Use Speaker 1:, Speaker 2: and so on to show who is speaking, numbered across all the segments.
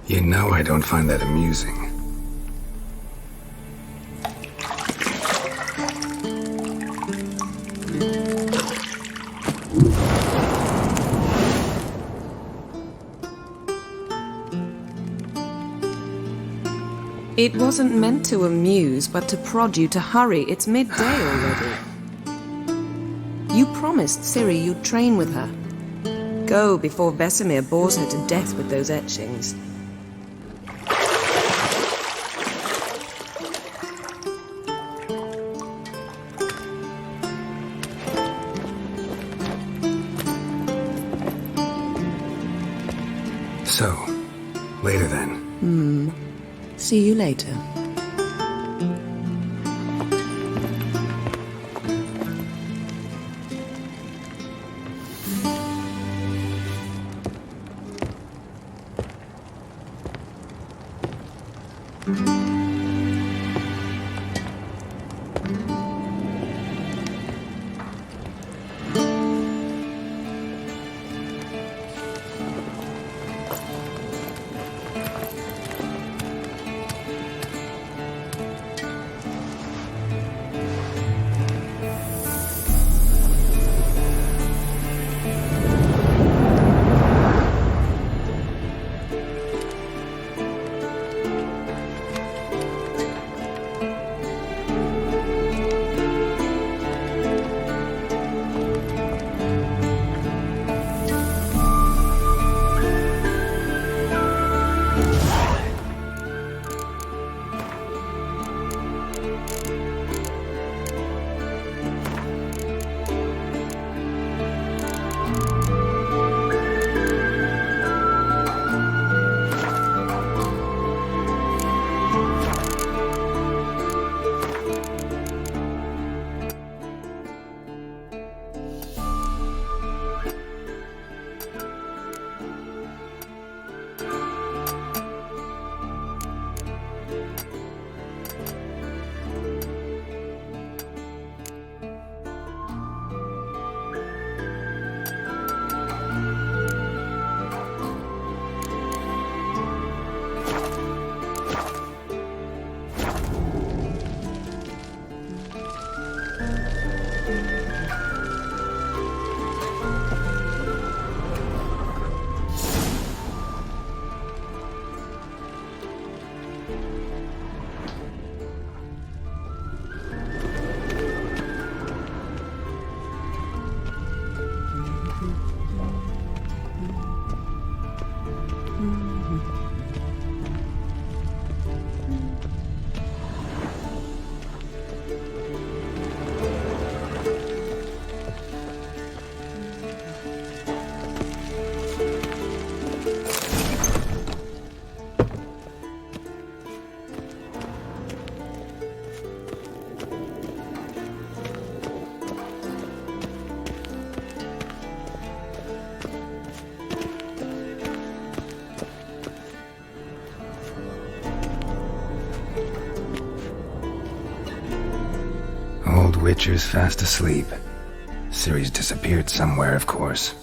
Speaker 1: You know I don't find that amusing.
Speaker 2: It wasn't meant to amuse, but to prod you to hurry. It's midday already. You promised Ciri you'd train with her. Go before Vesemir bores her to death with those etchings.
Speaker 1: So, later then.
Speaker 2: See you later.
Speaker 1: Witcher's fast asleep. Ciri's disappeared somewhere, of course.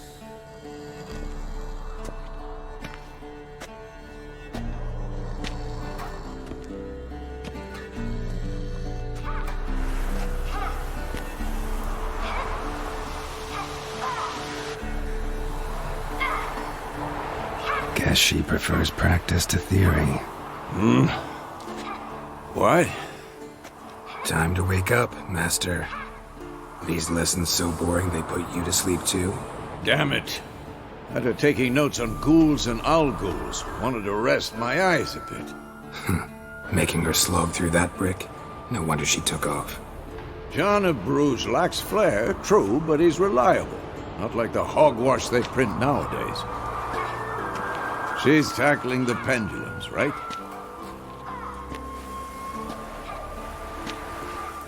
Speaker 1: Guess she prefers practice to theory.
Speaker 3: What?
Speaker 1: Time to wake up, Master. These lessons so boring they put you to sleep too?
Speaker 3: Damn it. After taking notes on ghouls and owl-ghouls, wanted to rest my eyes a bit.
Speaker 1: Making her slog through that brick? No wonder she took off.
Speaker 3: John of Bruges lacks flair, true, but he's reliable. Not like the hogwash they print nowadays. She's tackling the pendulums, right?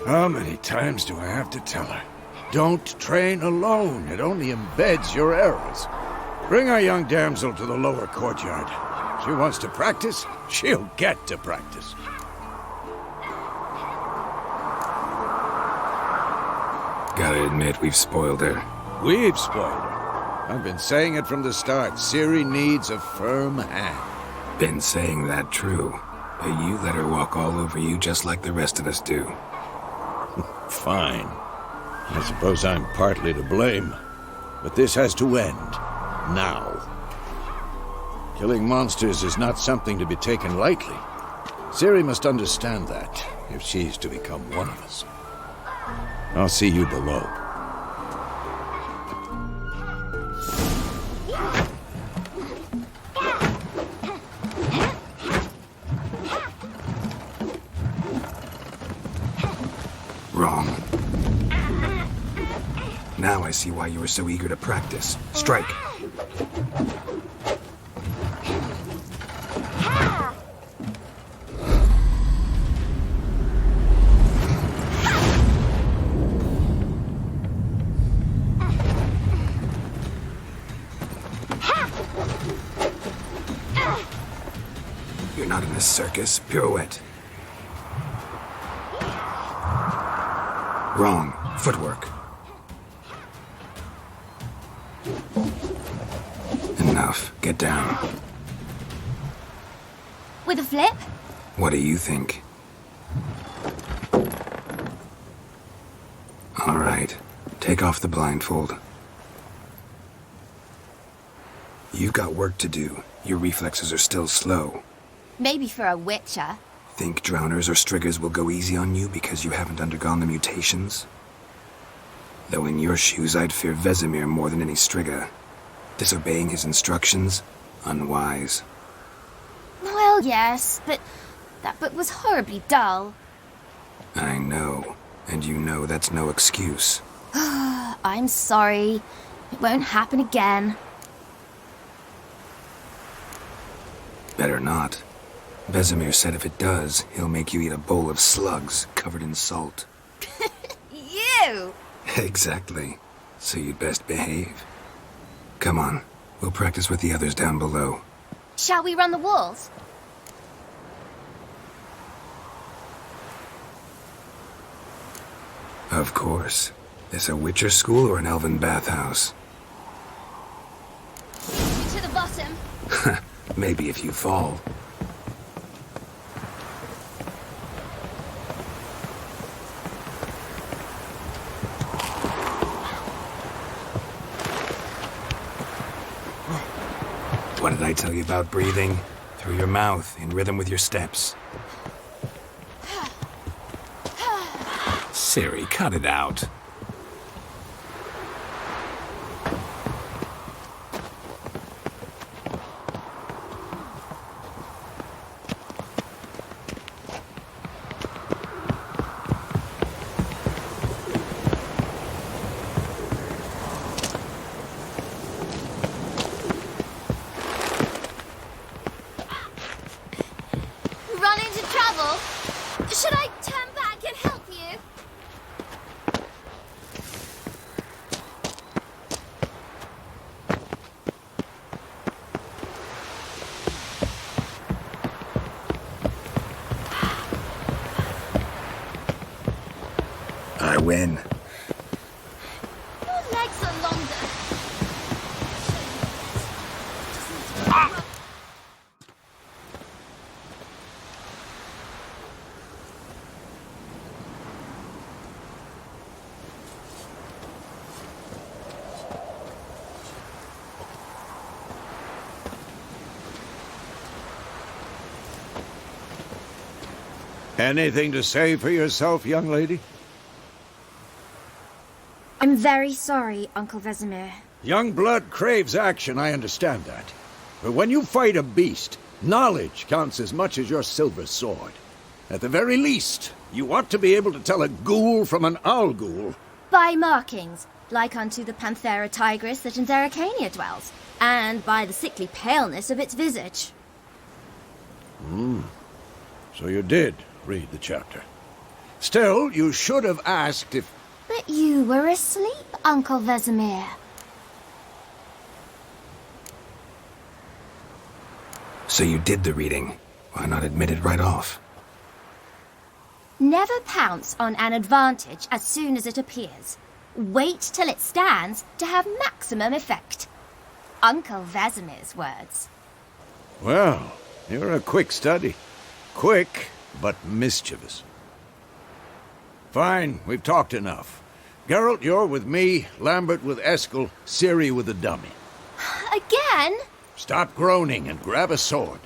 Speaker 3: How many times do I have to tell her? Don't train alone. It only embeds your errors. Bring our young damsel to the lower courtyard. She wants to practice, she'll get to practice.
Speaker 1: to admit we've spoiled her.
Speaker 3: We've spoiled her. I've been saying it from the start. Ciri needs a firm hand.
Speaker 1: Been saying that true, but you let her walk all over you just like the rest of us do.
Speaker 3: Fine. I suppose I'm partly to blame. But this has to end. Now. Killing monsters is not something to be taken lightly. Ciri must understand that, if she's to become one of us. I'll see you below.
Speaker 1: Wrong. Now I see why you were so eager to practice. Strike. You're not in a circus. Pirouette. Wrong. Footwork. Enough. Get down.
Speaker 4: With a flip?
Speaker 1: What do you think? All right. Take off the blindfold. You've got work to do. Your reflexes are still slow.
Speaker 4: Maybe for a witcher.
Speaker 1: Think drowners or striggers will go easy on you because you haven't undergone the mutations? Though in your shoes, I'd fear Vesemir more than any strigger. Disobeying his instructions? Unwise.
Speaker 4: Well, yes, but that book was horribly dull.
Speaker 1: I know. And you know that's no excuse.
Speaker 4: I'm sorry. It won't happen again.
Speaker 1: Better not. Vesemir said if it does, he'll make you eat a bowl of slugs covered in salt.
Speaker 4: You!
Speaker 1: Exactly. So you'd best behave. Come on. We'll practice with the others down below.
Speaker 4: Shall we run the walls?
Speaker 1: Of course. This a Witcher school or an elven bathhouse?
Speaker 4: To the bottom.
Speaker 1: Maybe if you fall. What did I tell you about breathing? Through your mouth, in rhythm with your steps. Ciri, cut it out.
Speaker 4: Run into trouble? Should I turn back and help you?
Speaker 1: I win.
Speaker 4: Your legs are longer.
Speaker 3: Anything to say for yourself, young lady?
Speaker 4: I'm very sorry, Uncle Vesemir.
Speaker 3: Young blood craves action, I understand that. But when you fight a beast, knowledge counts as much as your silver sword. At the very least, you ought to be able to tell a ghoul from an owl ghoul.
Speaker 4: By markings, like unto the Panthera tigris that in Zerrikania dwells, and by the sickly paleness of its visage.
Speaker 3: So you did read the chapter. Still, you should have asked if...
Speaker 4: But you were asleep, Uncle Vesemir.
Speaker 1: So you did the reading. Why not admit it right off?
Speaker 4: Never pounce on an advantage as soon as it appears. Wait till it stands to have maximum effect. Uncle Vesemir's words.
Speaker 3: Well, you're a quick study. Quick, but mischievous. Fine, we've talked enough. Geralt, you're with me, Lambert with Eskel, Ciri with the dummy.
Speaker 4: Again?
Speaker 3: Stop groaning and grab a sword.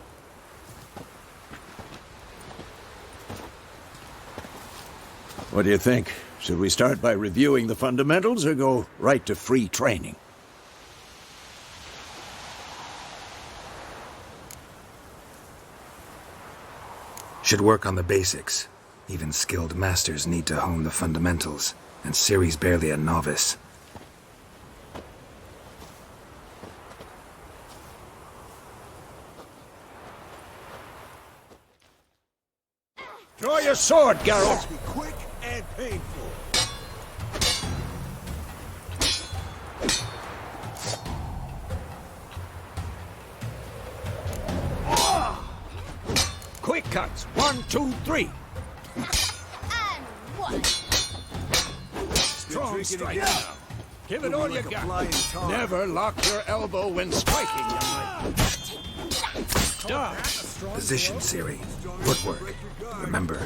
Speaker 3: What do you think? Should we start by reviewing the fundamentals or go right to free training?
Speaker 1: Should work on the basics. Even skilled masters need to hone the fundamentals, and Ciri's barely a novice.
Speaker 3: Draw your sword, Geralt!
Speaker 5: Be quick and painful.
Speaker 3: Quick cuts! 1, 2, 3!
Speaker 4: And one.
Speaker 3: Strong
Speaker 5: drinking
Speaker 3: strike
Speaker 5: again.
Speaker 3: now. Give it all you
Speaker 5: like a
Speaker 3: got.
Speaker 5: flying tar.
Speaker 3: Never lock your elbow when striking, young lady. Stop!
Speaker 1: Position, Ciri. Footwork. Remember.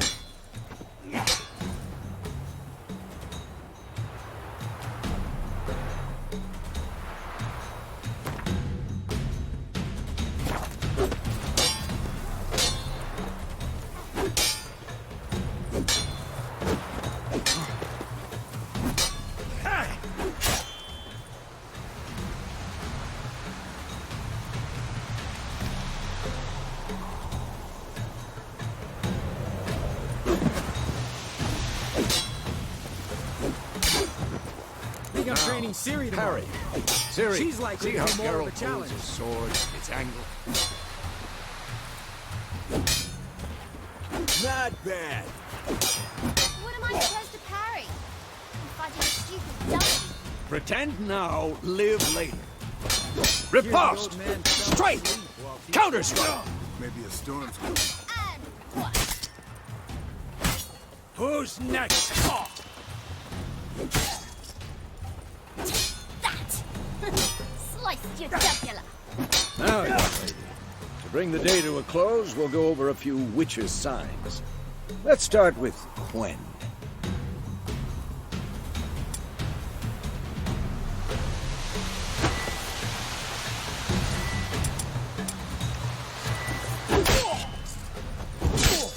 Speaker 6: I'm training Ciri tomorrow.
Speaker 3: Harry. Ciri,
Speaker 6: She's likely
Speaker 3: see
Speaker 6: to
Speaker 3: how
Speaker 6: be more of a
Speaker 3: Geralt
Speaker 6: challenge.
Speaker 3: holds his sword, its angle.
Speaker 5: Not bad.
Speaker 4: What am I supposed to parry? I'm fighting a stupid dummy.
Speaker 3: Pretend now, live later. Riposte!
Speaker 6: old man fell
Speaker 3: Strike!
Speaker 6: asleep while he-
Speaker 3: Counter strike!
Speaker 5: Maybe a storm's coming.
Speaker 4: And one.
Speaker 3: Who's next?
Speaker 4: That! Sliced your jugular.
Speaker 3: Now, young lady, to bring the day to a close, we'll go over a few witches' signs. Let's start with Quen.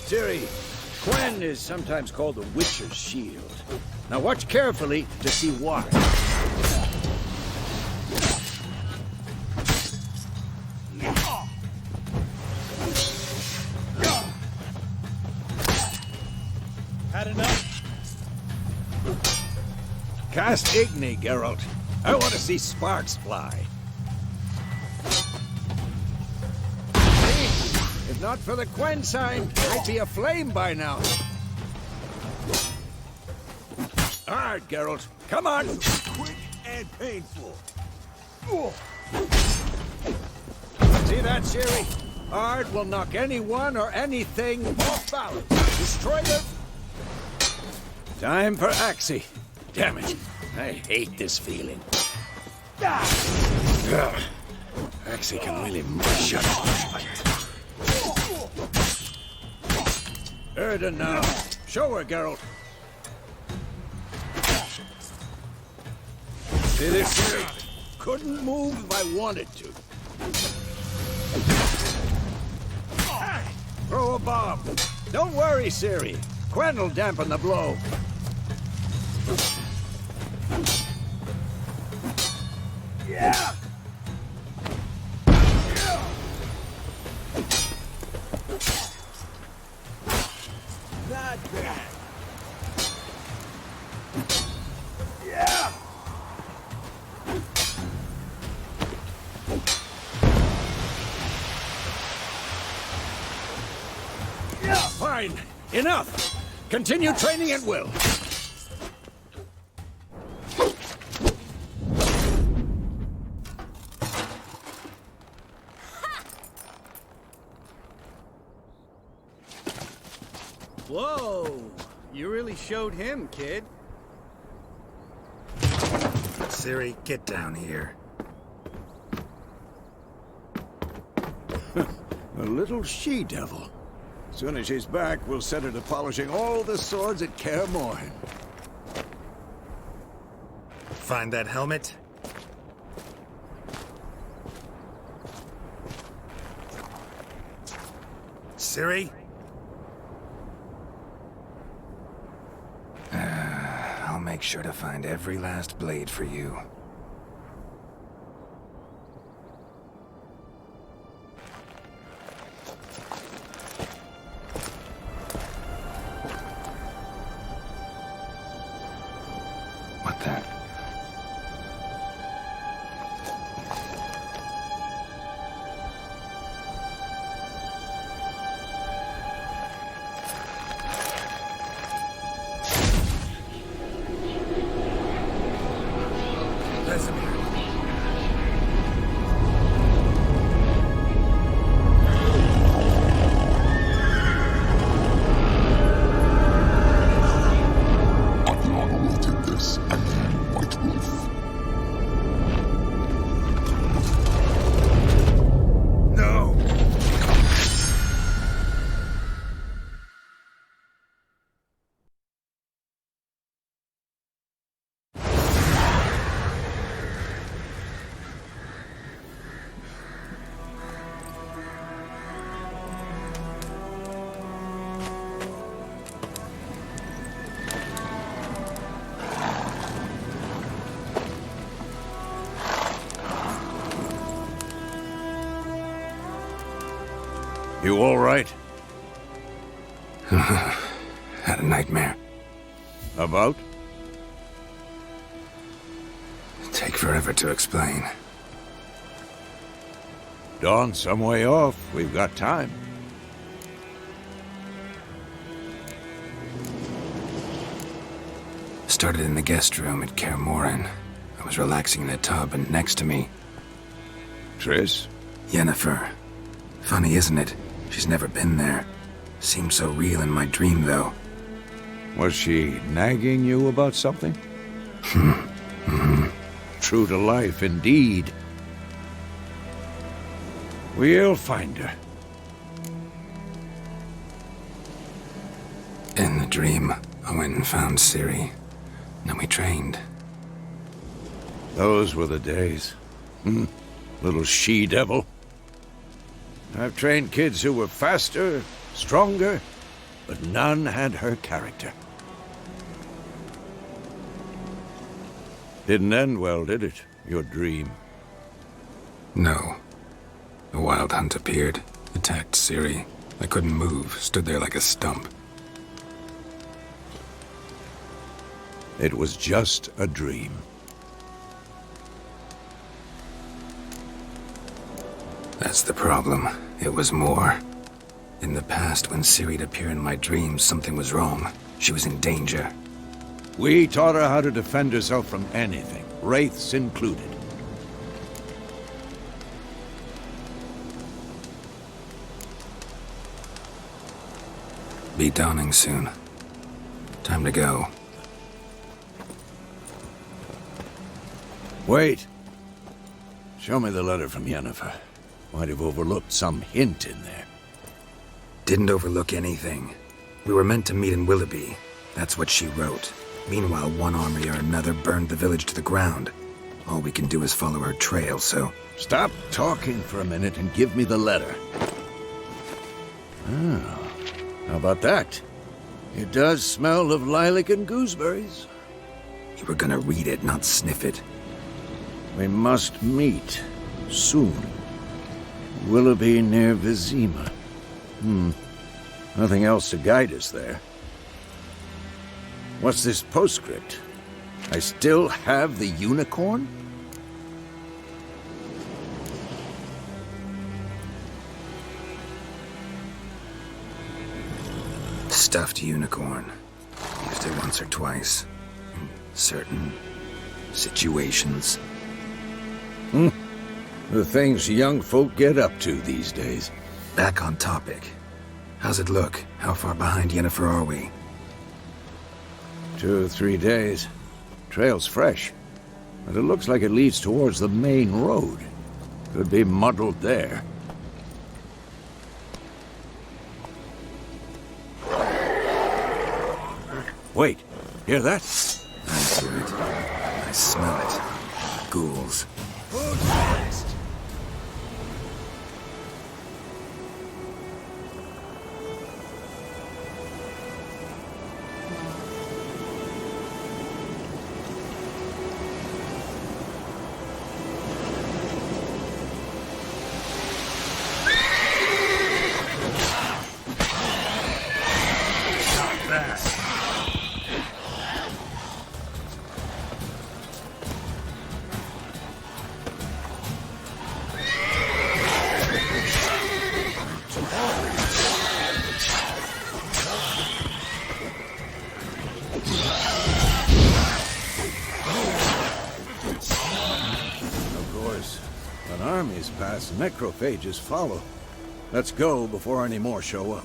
Speaker 3: Ciri, Quen is sometimes called the Witcher's Shield. Now watch carefully to see why.
Speaker 6: Had enough?
Speaker 3: Cast Igni, Geralt. I want to see sparks fly. See? If not for the Quen sign, I'd be aflame by now. All right, Geralt. Come on.
Speaker 5: Quick and painful.
Speaker 3: See that, Ciri? Ard will knock anyone or anything off balance. Destroy them. Time for Axie. Damn it. I hate this feeling. Ugh. Axie can really mush up. Erden now. Show her, Geralt. See this, Ciri? Couldn't move if I wanted to. Throw a bomb. Don't worry, Ciri. Quen will dampen the blow.
Speaker 5: Yeah. Not bad. Yeah.
Speaker 3: Fine. Enough. Continue training at will.
Speaker 6: Whoa! You really showed him, kid.
Speaker 1: Siri, get down here.
Speaker 3: A little she-devil. Soon as she's back, we'll set her to polishing all the swords at Kaer Morhen.
Speaker 1: Find that helmet? Siri? I'll make sure to find every last blade for you. What the?
Speaker 3: You all right?
Speaker 1: Had a nightmare.
Speaker 3: About?
Speaker 1: Take forever to explain.
Speaker 3: Dawn's some way off. We've got time.
Speaker 1: Started in the guest room at Kaer Morhen. I was relaxing in a tub, and next to me,
Speaker 3: Triss?
Speaker 1: Yennefer. Funny, isn't it? She's never been there. Seemed so real in my dream, though.
Speaker 3: Was she nagging you about something? True to life, indeed. We'll find her.
Speaker 1: In the dream, I went and found Ciri. Then we trained.
Speaker 3: Those were the days. Little she-devil. I've trained kids who were faster, stronger, but none had her character. Didn't end well, did it? Your dream?
Speaker 1: No. A wild hunt appeared, attacked Ciri. I couldn't move, stood there like a stump.
Speaker 3: It was just a dream.
Speaker 1: That's the problem. It was more. In the past, when Ciri'd appear in my dreams, something was wrong. She was in danger.
Speaker 3: We taught her how to defend herself from anything, wraiths included.
Speaker 1: Be dawning soon. Time to go.
Speaker 3: Wait. Show me the letter from Yennefer. Might have overlooked some hint in there.
Speaker 1: Didn't overlook anything. We were meant to meet in Willoughby. That's what she wrote. Meanwhile, one army or another burned the village to the ground. All we can do is follow her trail, so...
Speaker 3: Stop talking for a minute and give me the letter. Oh, how about that? It does smell of lilac and gooseberries.
Speaker 1: You were gonna read it, not sniff it.
Speaker 3: We must meet. Soon. Willoughby near Vizima. Nothing else to guide us there. What's this postscript? I still have the unicorn?
Speaker 1: Stuffed unicorn. Used it once or twice. In certain situations.
Speaker 3: The things young folk get up to these days.
Speaker 1: Back on topic. How's it look? How far behind Yennefer are we?
Speaker 3: 2 or 3 days. Trail's fresh. but it looks like it leads towards the main road. Could be muddled there. Wait, hear that?
Speaker 1: I hear it. I smell it. Ghouls.
Speaker 5: Who's next?
Speaker 3: Armies pass, necrophages follow. Let's go before any more show up.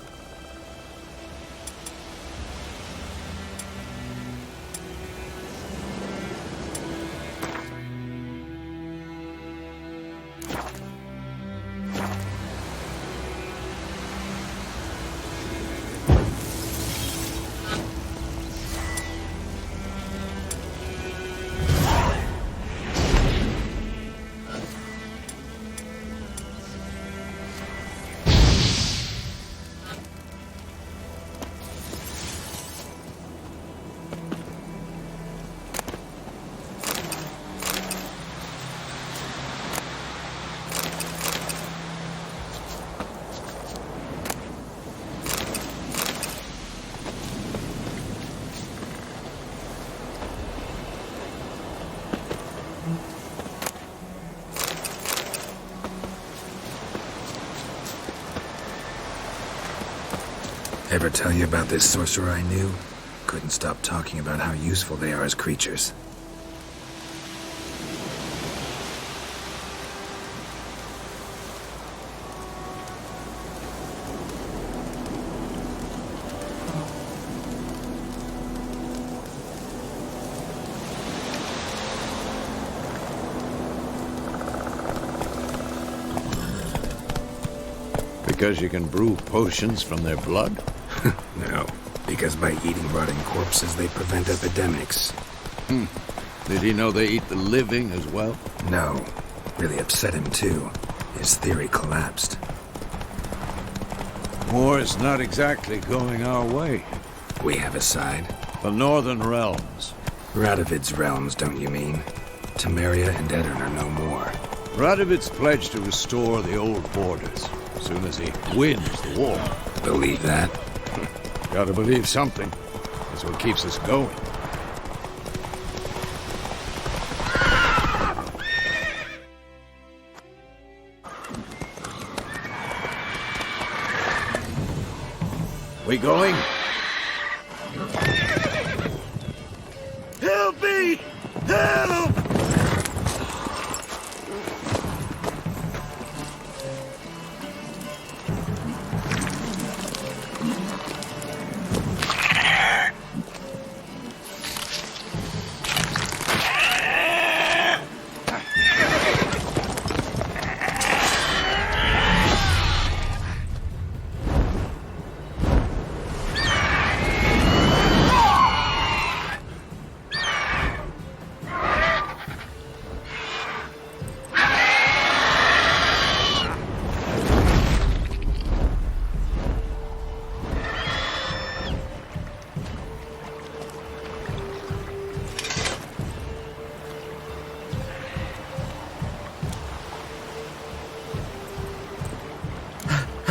Speaker 1: Ever tell you about this sorcerer I knew? Couldn't stop talking about how useful they are as creatures.
Speaker 3: Because you can brew potions from their blood?
Speaker 1: No, because by eating rotting corpses, they prevent epidemics.
Speaker 3: Did he know they eat the living as well?
Speaker 1: No, really upset him too. His theory collapsed.
Speaker 3: War's not exactly going our way.
Speaker 1: We have a side.
Speaker 3: The Northern Realms.
Speaker 1: Radovid's realms, don't you mean? Temeria and Edirn are no more.
Speaker 3: Radovid's pledged to restore the old borders as soon as he wins the war.
Speaker 1: Believe that?
Speaker 3: Gotta believe something. That's what keeps us going. We going?
Speaker 5: Help me! Help!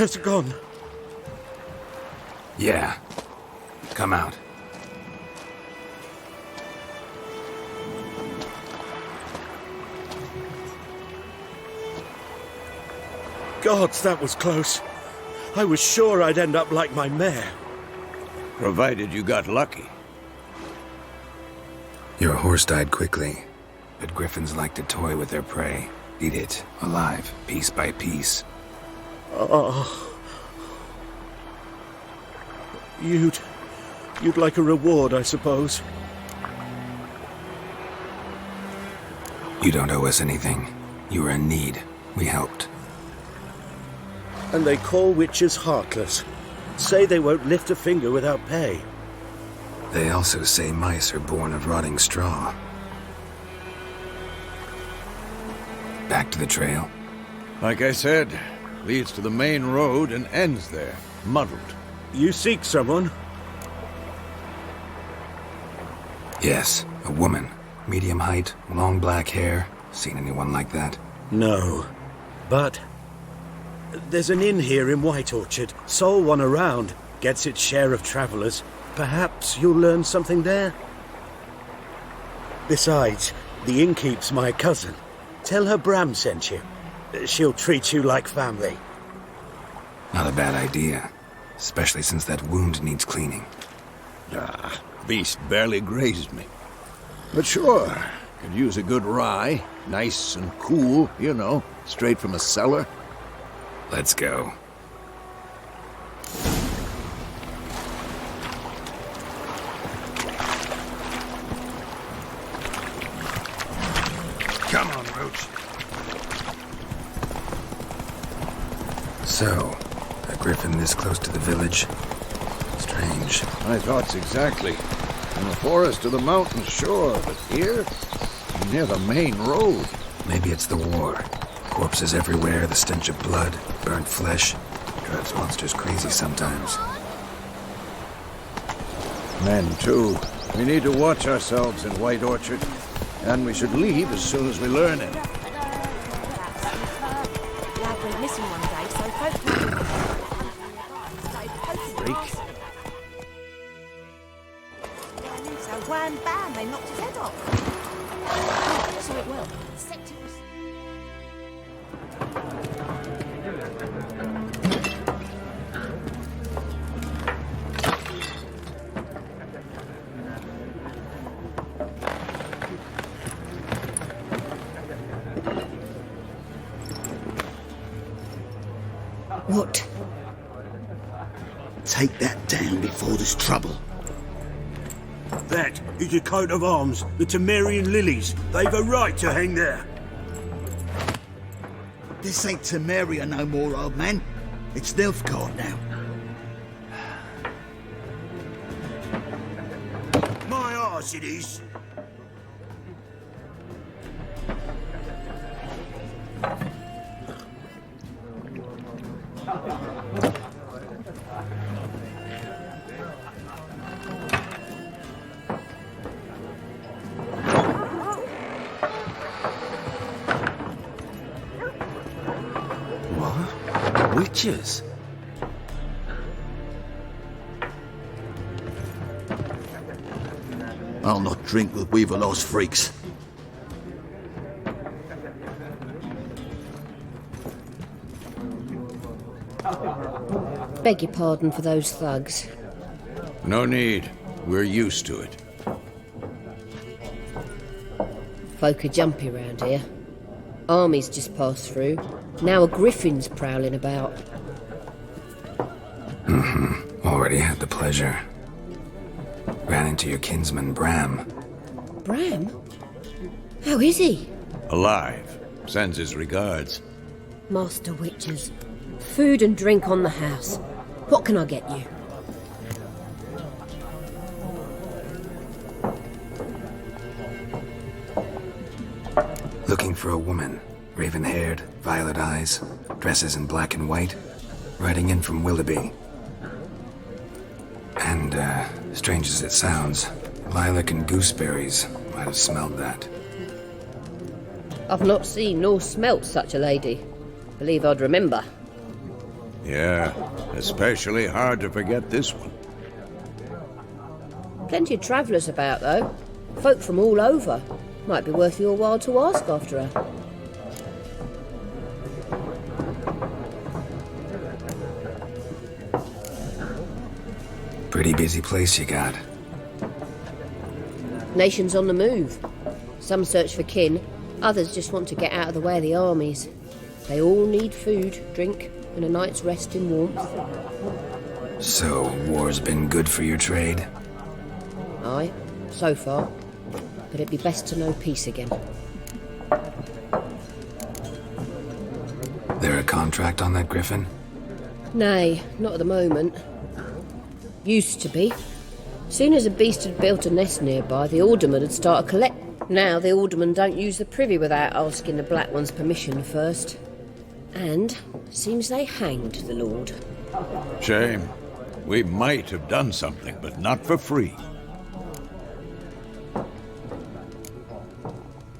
Speaker 6: Has it gone?
Speaker 1: Yeah. Come out.
Speaker 6: Gods, that was close. I was sure I'd end up like my mare.
Speaker 3: Provided you got lucky.
Speaker 1: Your horse died quickly, but griffins like to toy with their prey. Eat it, alive, piece by piece.
Speaker 6: Oh. You'd like a reward, I suppose.
Speaker 1: You don't owe us anything. You were in need. We helped.
Speaker 6: And they call witches heartless. Say they won't lift a finger without pay.
Speaker 1: They also say mice are born of rotting straw. Back to the trail.
Speaker 3: Like I said, leads to the main road and ends there, muddled.
Speaker 6: You seek someone?
Speaker 1: Yes, a woman. Medium height, long black hair. Seen anyone like that?
Speaker 6: No. But there's an inn here in White Orchard. Sole one around. Gets its share of travellers. Perhaps you'll learn something there? Besides, the innkeep's my cousin. Tell her Bram sent you. She'll treat you like family.
Speaker 1: Not a bad idea. Especially since that wound needs cleaning.
Speaker 3: Beast barely grazed me. But sure, could use a good rye. Nice and cool, you know, straight from a cellar.
Speaker 1: Let's go.
Speaker 3: Come on, Roach.
Speaker 1: So, a griffin this close to the village? Strange.
Speaker 3: My thoughts exactly. In the forest or the mountains, sure, but here? Near the main road.
Speaker 1: Maybe it's the war. Corpses everywhere, the stench of blood, burnt flesh. Drives monsters crazy sometimes.
Speaker 3: Men, too. We need to watch ourselves in White Orchard. And we should leave as soon as we learn it.
Speaker 7: Freak. So wham bam, they knocked his head off. So it will.
Speaker 2: What?
Speaker 8: Take that down before there's trouble.
Speaker 6: That is a coat of arms, the Temerian lilies. They've a right to hang there.
Speaker 8: This ain't Temeria no more, old man. It's Nilfgaard now.
Speaker 6: My arse it is.
Speaker 1: Witches?
Speaker 8: I'll not drink with Weaverlaw's freaks.
Speaker 9: Beg your pardon for those thugs.
Speaker 3: No need. We're used to it.
Speaker 9: Folk are jumpy round here. Armies just passed through. Now a griffin's prowling about.
Speaker 1: Already had the pleasure. Ran into your kinsman, Bram.
Speaker 9: Bram? How is he?
Speaker 3: Alive. Sends his regards.
Speaker 9: Master Witches. Food and drink on the house. What can I get you?
Speaker 1: Looking for a woman. Raven-haired, violet eyes, dresses in black and white. Riding in from Willoughby. And, strange as it sounds, lilac and gooseberries. Might have smelled that.
Speaker 9: I've not seen nor smelt such a lady. Believe I'd remember.
Speaker 3: Yeah, especially hard to forget this one.
Speaker 9: Plenty of travellers about, though. Folk from all over. Might be worth your while to ask after her.
Speaker 1: Pretty busy place you got.
Speaker 9: Nations on the move. Some search for kin, others just want to get out of the way of the armies. They all need food, drink, and a night's rest in warmth.
Speaker 1: So, war's been good for your trade?
Speaker 9: Aye, so far. But it'd be best to know peace again.
Speaker 1: There a contract on that griffin?
Speaker 9: Nay, not at the moment. Used to be. Soon as a beast had built a nest nearby, the alderman would start a collect. Now the alderman don't use the privy without asking the Black One's permission first. And seems they hanged the lord.
Speaker 3: Shame. We might have done something, but not for free.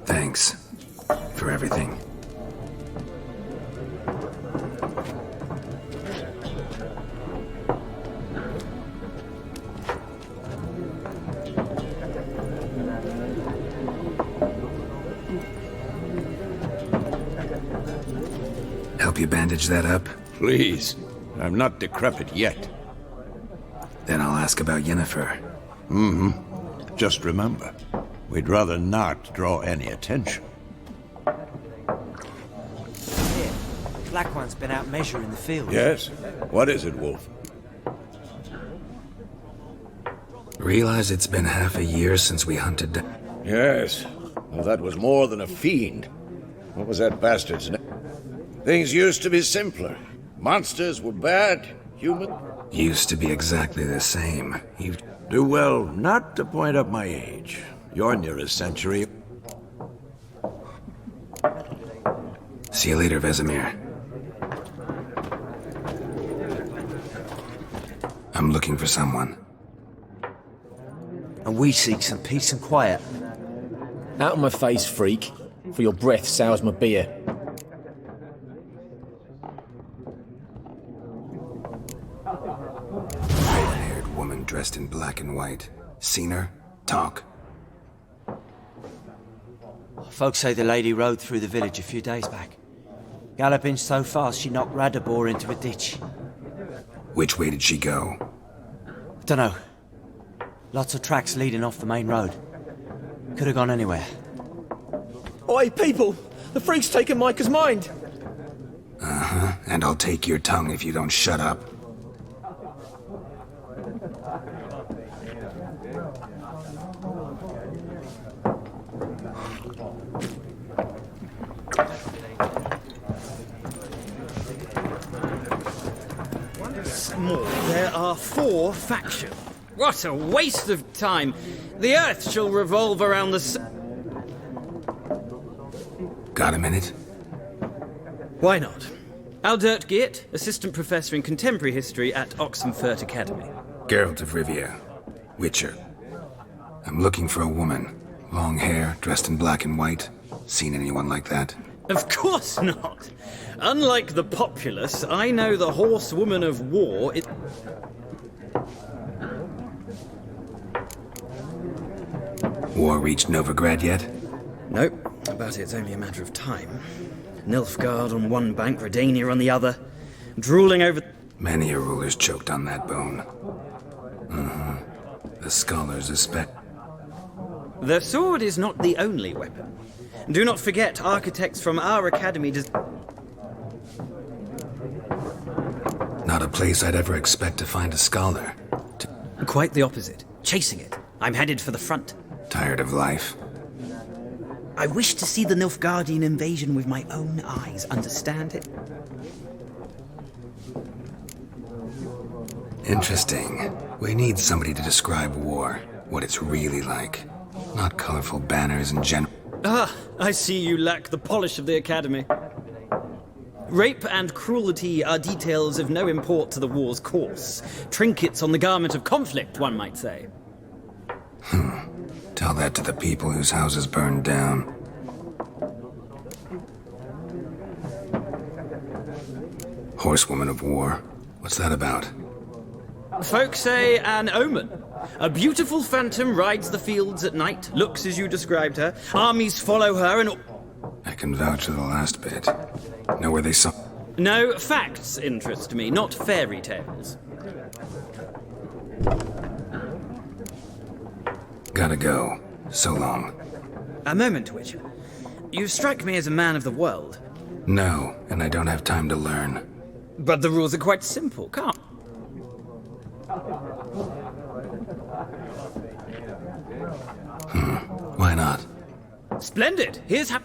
Speaker 1: Thanks for everything. Help you bandage that up?
Speaker 3: Please. I'm not decrepit yet.
Speaker 1: Then I'll ask about Yennefer.
Speaker 3: Just remember, we'd rather not draw any attention.
Speaker 10: Here, Black One's been out measuring the field.
Speaker 3: Yes? What is it, Wolf?
Speaker 1: Realize it's been half a year since we hunted.
Speaker 3: Yes. Well, that was more than a fiend. What was that bastard's name? Things used to be simpler. Monsters were bad. Human?
Speaker 1: Used to be exactly the same. You
Speaker 3: Do well not to point up my age. You're near a century.
Speaker 1: see you later, Vesemir. I'm looking for someone.
Speaker 10: And we seek some peace and quiet.
Speaker 11: Out of my face, freak, for your breath sours my beer.
Speaker 1: Red-haired woman dressed in black and white. Seen her? Talk.
Speaker 10: Folks say the lady rode through the village a few days back. Galloping so fast she knocked Radabor into a ditch.
Speaker 1: Which way did she go?
Speaker 10: Dunno. Lots of tracks leading off the main road. Could have gone anywhere.
Speaker 11: Oi, people! The freak's taken Micah's mind!
Speaker 1: Uh-huh, and I'll take your tongue if you don't shut up.
Speaker 12: More. There are 4 factions. What a waste of time! The Earth shall revolve around the sun.
Speaker 1: Got a minute?
Speaker 12: Why not? Aldert Geert, Assistant Professor in Contemporary History at Oxenfurt Academy.
Speaker 1: Geralt of Rivia. Witcher. I'm looking for a woman. Long hair, dressed in black and white. Seen anyone like that?
Speaker 12: Of course not! Unlike the populace, I know the horsewoman of war is...
Speaker 1: War reached Novigrad yet?
Speaker 12: Nope, but it's only a matter of time. Nilfgaard on one bank, Redania on the other, drooling over...
Speaker 1: Many a ruler's choked on that bone. The scholars expect...
Speaker 12: The sword is not the only weapon. Do not forget, architects from our academy does...
Speaker 1: Not a place I'd ever expect to find a scholar.
Speaker 12: Quite the opposite. Chasing it. I'm headed for the front.
Speaker 1: Tired of life?
Speaker 12: I wish to see the Nilfgaardian invasion with my own eyes. Understand it?
Speaker 1: Interesting. We need somebody to describe war. What it's really like. Not colorful banners and
Speaker 12: Ah, I see you lack the polish of the academy. Rape and cruelty are details of no import to the war's course. Trinkets on the garment of conflict, one might say.
Speaker 1: Tell that to the people whose houses burned down. Horsewoman of War. What's that about?
Speaker 12: Folk say an omen. A beautiful phantom rides the fields at night, looks as you described her. Armies follow her and...
Speaker 1: I can vouch for the last bit. Know where they saw...
Speaker 12: No, facts interest me, not fairy tales.
Speaker 1: Gotta go. So long.
Speaker 12: A moment, Witcher. You strike me as a man of the world.
Speaker 1: No, and I don't have time to learn.
Speaker 12: But the rules are quite simple, can't...
Speaker 1: Why not?
Speaker 12: Splendid! Here's how...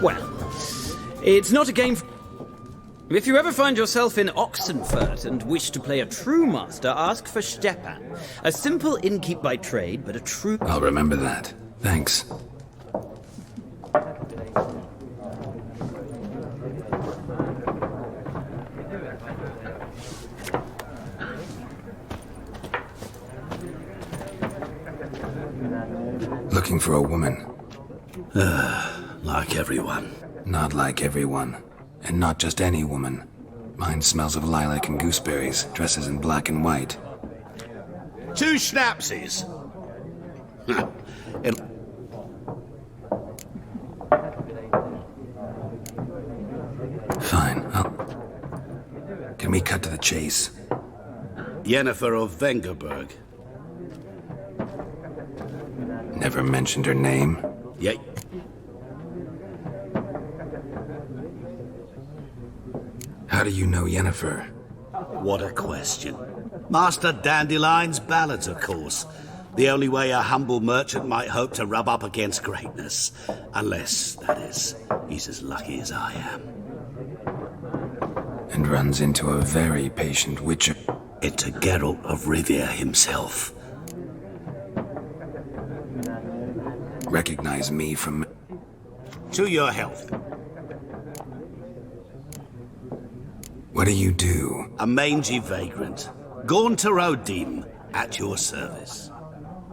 Speaker 12: Well, it's not a game. If you ever find yourself in Oxenfurt and wish to play a true master, ask for Stepan. A simple innkeep by trade, but a true...
Speaker 1: I'll remember that. Thanks. Looking for a woman.
Speaker 6: Like everyone.
Speaker 1: Not like everyone. And not just any woman. Mine smells of lilac and gooseberries, dresses in black and white.
Speaker 8: 2 schnapsies.
Speaker 1: Fine, Can we cut to the chase?
Speaker 6: Yennefer of Vengerberg.
Speaker 1: Never mentioned her name?
Speaker 6: Yeah.
Speaker 1: How do you know Yennefer?
Speaker 6: What a question. Master Dandelion's ballads, of course. The only way a humble merchant might hope to rub up against greatness. Unless, that is, he's as lucky as I am.
Speaker 1: And runs into a very patient witcher.
Speaker 6: Into Geralt of Rivia himself.
Speaker 1: Recognize me from...
Speaker 6: To your health.
Speaker 1: What do you do?
Speaker 6: A mangy vagrant. Gaunter Odim, at your service.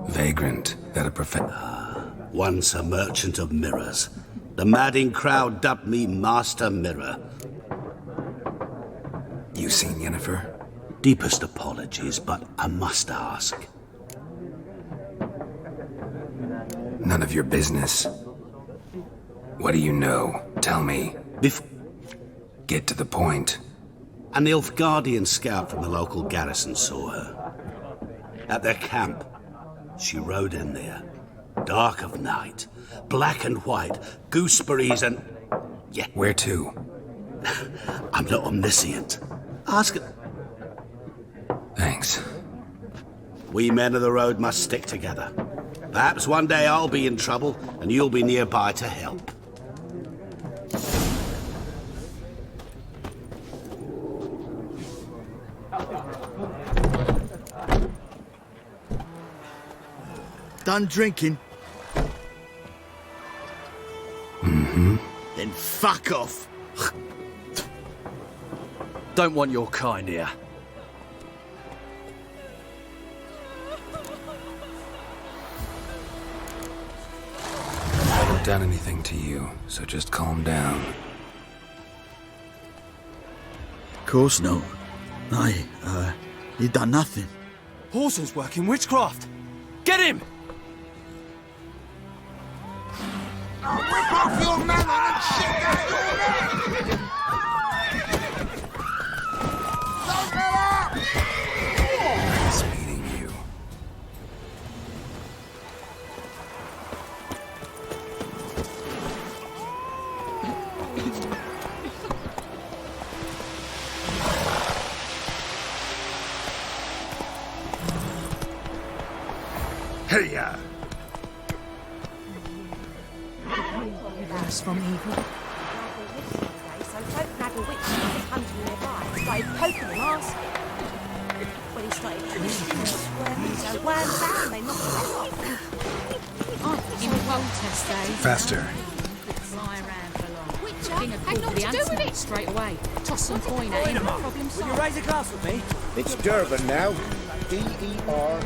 Speaker 1: Vagrant? That a
Speaker 6: Once a merchant of mirrors. The madding crowd dubbed me Master Mirror.
Speaker 1: You seen Yennefer?
Speaker 6: Deepest apologies, but I must ask.
Speaker 1: None of your business. What do you know? Tell me. Get to the point.
Speaker 6: An Nilfgaardian scout from the local garrison saw her. At their camp, she rode in there. Dark of night, black and white, gooseberries and... Yeah.
Speaker 1: Where to?
Speaker 6: I'm not omniscient. Ask her.
Speaker 1: Thanks.
Speaker 6: We men of the road must stick together. Perhaps one day I'll be in trouble and you'll be nearby to help.
Speaker 8: Done drinking?
Speaker 1: Mm-hmm.
Speaker 8: Then fuck off.
Speaker 11: Don't want your kind here.
Speaker 1: I haven't done anything to you, so just calm down.
Speaker 8: Of course not. You done nothing.
Speaker 11: Horson's working witchcraft. Get him!
Speaker 5: I'll rip off your melon and shit down your neck! Don't let up!
Speaker 1: Nice meeting you.
Speaker 3: Hey-ya!
Speaker 7: From evil. So don't nag a witch that comes nearby. Started poking him, asking. When he started twisting and swerving, so wham bam, they knocked him off.
Speaker 13: In contest days.
Speaker 1: Faster.
Speaker 13: Fly around for long. King of called for the answer straight away. Toss some coin at him. Problem solved.
Speaker 11: Will you raise a glass with me?
Speaker 5: It's Durban now. D-E-R...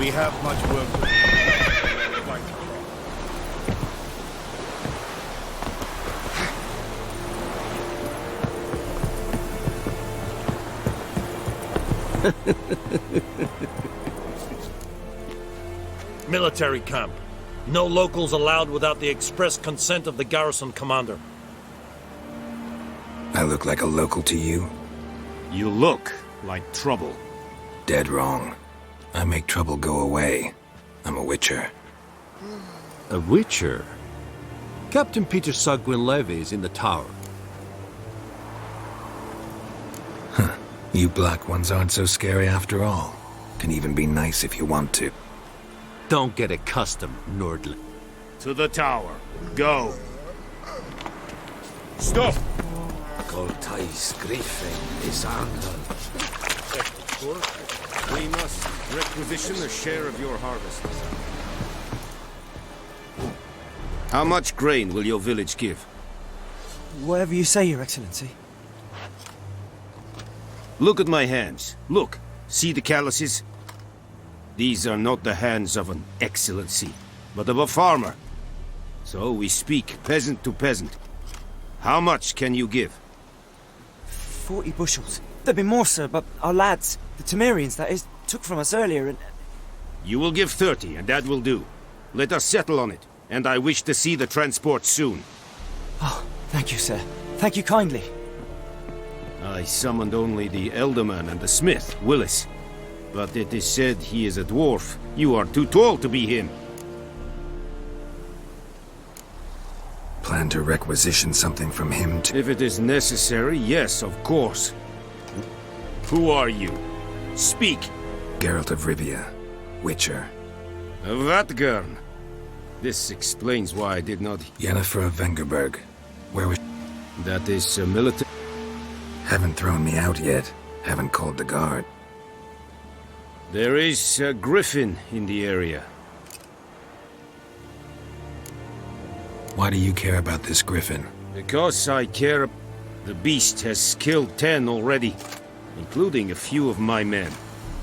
Speaker 3: We have much work to do.
Speaker 14: Military camp. No locals allowed without the express consent of the garrison commander.
Speaker 1: I look like a local to you?
Speaker 14: You look like trouble.
Speaker 1: Dead wrong. I make trouble go away. I'm a witcher.
Speaker 15: A witcher? Captain Peter Sagwin-Levy is in the tower.
Speaker 1: Huh. You black ones aren't so scary after all. Can even be nice if you want to.
Speaker 15: Don't get accustomed, Nordling.
Speaker 14: To the tower. Go. Stop!
Speaker 6: Coltais Griffin is angered.
Speaker 14: We must requisition a share of your harvest.
Speaker 16: How much grain will your village give?
Speaker 10: Whatever you say, Your Excellency.
Speaker 16: Look at my hands. Look. See the calluses? These are not the hands of an excellency, but of a farmer. So we speak peasant to peasant. How much can you give?
Speaker 10: 40 bushels. There'd be more, sir, but our lads, the Temerians, that is, took from us earlier and...
Speaker 16: You will give 30, and that will do. Let us settle on it, and I wish to see the transport soon.
Speaker 10: Oh, thank you, sir. Thank you kindly.
Speaker 16: I summoned only the Elderman and the smith, Willis. But it is said he is a dwarf. You are too tall to be him.
Speaker 1: Plan to requisition something from him to...
Speaker 16: If it is necessary, yes, of course. Who are you? Speak.
Speaker 1: Geralt of Rivia, Witcher.
Speaker 16: Vatgern. This explains why I did not...
Speaker 1: Yennefer of Vengerberg. Where was...
Speaker 16: That is a military...
Speaker 1: Haven't thrown me out yet. Haven't called the guard.
Speaker 16: There is a griffin in the area.
Speaker 1: Why do you care about this griffin?
Speaker 16: Because I care. The beast has killed 10 already, including a few of my men.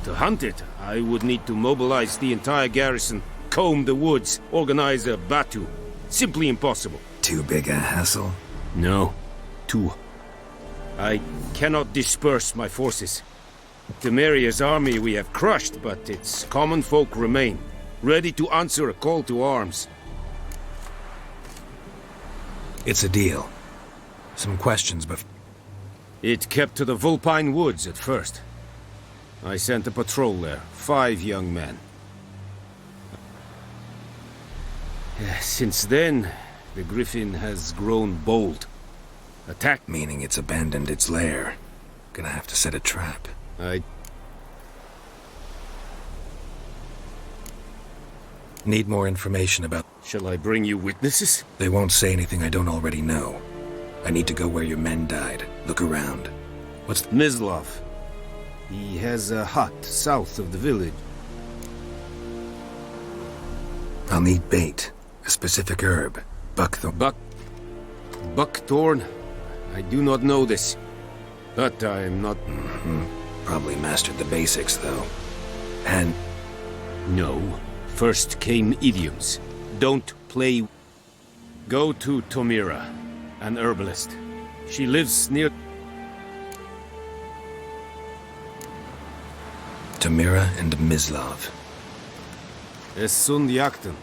Speaker 16: To hunt it, I would need to mobilize the entire garrison, comb the woods, organize a batu. Simply impossible.
Speaker 1: Too big a hassle?
Speaker 16: No. Too. I cannot disperse my forces. Temeria's army we have crushed, but its common folk remain, ready to answer a call to arms.
Speaker 1: It's a deal. Some questions, but...
Speaker 16: It kept to the Vulpine Woods at first. I sent a patrol there, 5 young men. Since then, the griffin has grown bold. Attack...
Speaker 1: Meaning it's abandoned its lair. Gonna have to set a trap.
Speaker 16: I...
Speaker 1: Need more information about...
Speaker 16: Shall I bring you witnesses?
Speaker 1: They won't say anything I don't already know. I need to go where your men died. Look around. What's...
Speaker 16: Mislav. He has a hut south of the village.
Speaker 1: I'll need bait. A specific herb. Buckthorn.
Speaker 16: Buckthorn? I do not know this. But I am not...
Speaker 1: Probably mastered the basics, though. And...
Speaker 16: No. First came idioms. Don't play... Go to Tomira, an herbalist. She lives near...
Speaker 1: Tomira and Mislav.
Speaker 16: Essundiakten.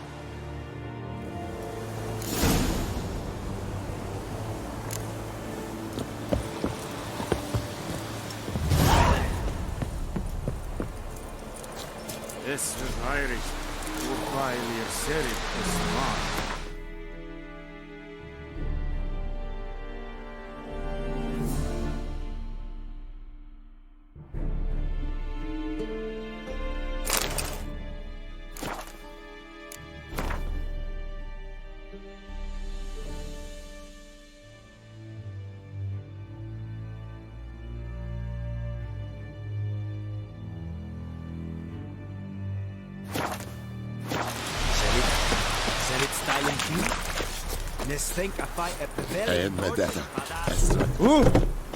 Speaker 16: Es wird Irish. Wobei wir Serit es war.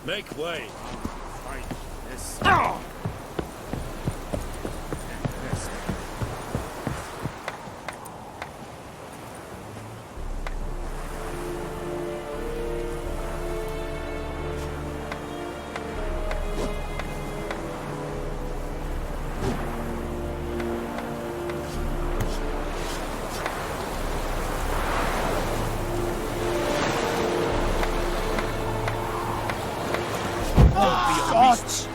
Speaker 3: Make way.
Speaker 16: beasts.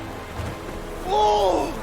Speaker 5: Oh!